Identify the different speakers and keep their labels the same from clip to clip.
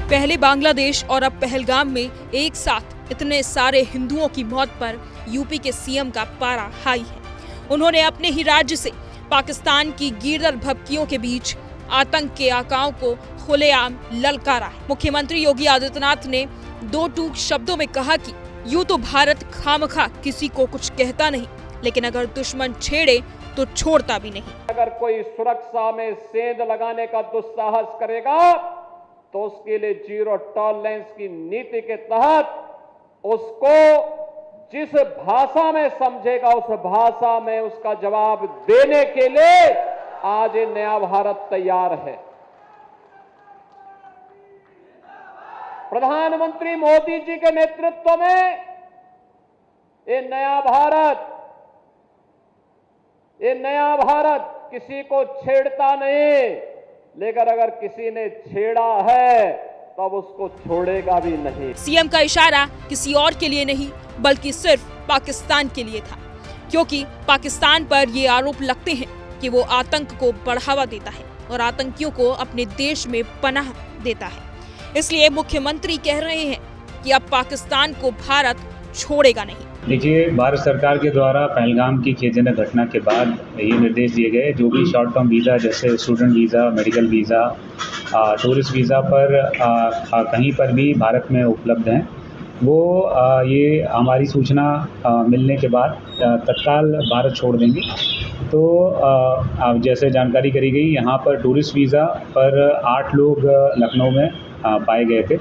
Speaker 1: पहले बांग्लादेश और अब पहलगाम में एक साथ इतने सारे हिंदुओं की मौत पर यूपी के सीएम का पारा हाई है। उन्होंने अपने ही राज्य से पाकिस्तान की गिरदर भभकियों के बीच आतंक के आकाओं को खुलेआम ललकारा है। मुख्यमंत्री योगी आदित्यनाथ ने दो टूक शब्दों में कहा कि यूं तो भारत खामखा किसी को कुछ कहता नहीं, लेकिन अगर दुश्मन छेड़े तो छोड़ता भी नहीं।
Speaker 2: अगर कोई सुरक्षा में सेंध लगाने का दुस्साहस करेगा तो उसके लिए जीरो टॉलरेंस की नीति के तहत उसको जिस भाषा में समझेगा उस भाषा में उसका जवाब देने के लिए आज ये नया भारत तैयार है। प्रधानमंत्री मोदी जी के नेतृत्व में ये नया भारत किसी को छेड़ता नहीं, लेकिन अगर किसी ने छेड़ा है तब उसको छोड़ेगा भी नहीं।
Speaker 1: सीएम का इशारा किसी और के लिए नहीं बल्कि सिर्फ पाकिस्तान के लिए था, क्योंकि पाकिस्तान पर ये आरोप लगते हैं कि वो आतंक को बढ़ावा देता है और आतंकियों को अपने देश में पनाह देता है। इसलिए मुख्यमंत्री कह रहे हैं कि अब पाकिस्तान को भारत छोड़ेगा नहीं।
Speaker 3: देखिए, भारत सरकार के द्वारा पहलगाम की खेदजनक घटना के बाद ये निर्देश दिए गए जो भी शॉर्ट टर्म वीज़ा जैसे student visa, medical visa, tourist visa पर कहीं पर भी भारत में उपलब्ध हैं, वो ये हमारी सूचना मिलने के बाद तत्काल भारत छोड़ देंगे। तो जैसे जानकारी करी गई, यहाँ पर टूरिस्ट वीज़ा पर 8 लोग लखनऊ में पाए गए थे।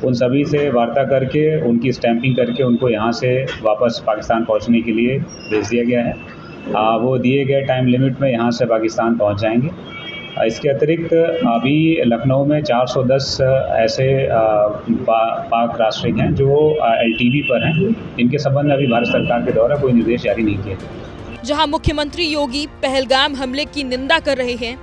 Speaker 3: उन सभी से वार्ता करके उनकी स्टैंपिंग करके उनको यहाँ से वापस पाकिस्तान पहुँचने के लिए भेज दिया गया है। वो दिए गए टाइम लिमिट में यहाँ से पाकिस्तान पहुँच जाएंगे। इसके अतिरिक्त अभी लखनऊ में 410 ऐसे पाक नागरिक हैं जो LTV पर हैं, इनके संबंध में अभी भारत सरकार के द्वारा कोई निर्देश जारी नहीं किया।
Speaker 1: जहां मुख्यमंत्री योगी पहलगाम हमले की निंदा कर रहे हैं,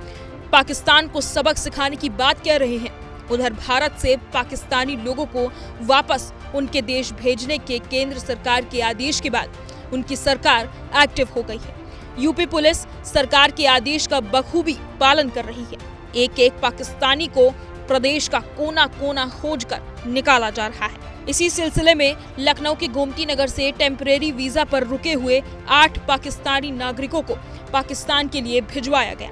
Speaker 1: पाकिस्तान को सबक सिखाने की बात कह रहे हैं, उधर भारत से पाकिस्तानी लोगों को वापस उनके देश भेजने के केंद्र सरकार के आदेश के बाद उनकी सरकार एक्टिव हो गई है। यूपी पुलिस सरकार के आदेश का बखूबी पालन कर रही है। एक एक पाकिस्तानी को प्रदेश का कोना कोना खोजकर निकाला जा रहा है। इसी सिलसिले में लखनऊ के गोमती नगर से टेम्परेरी वीजा पर रुके हुए 8 पाकिस्तानी नागरिकों को पाकिस्तान के लिए भिजवाया गया।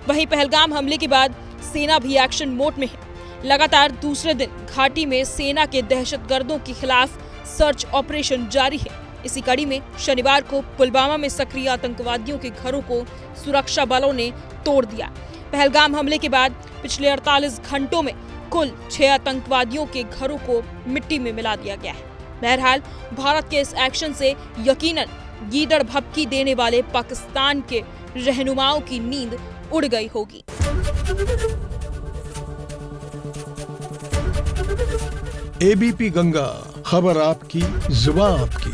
Speaker 1: वहीं पहलगाम हमले के बाद सेना भी एक्शन मोड में है। लगातार दूसरे दिन घाटी में सेना के दहशतगर्दों के खिलाफ सर्च ऑपरेशन जारी है। इसी कड़ी में शनिवार को पुलवामा में सक्रिय आतंकवादियों के घरों को सुरक्षा बलों ने तोड़ दिया। पहलगाम हमले के बाद पिछले 48 घंटों में कुल 6 आतंकवादियों के घरों को मिट्टी में मिला दिया गया है। बहरहाल भारत के इस एक्शन से यकीनन गीदड़ भभकी देने वाले पाकिस्तान के रहनुमाओं की नींद उड़ गई होगी।
Speaker 4: ABP गंगा, खबर आपकी, जुबान आपकी।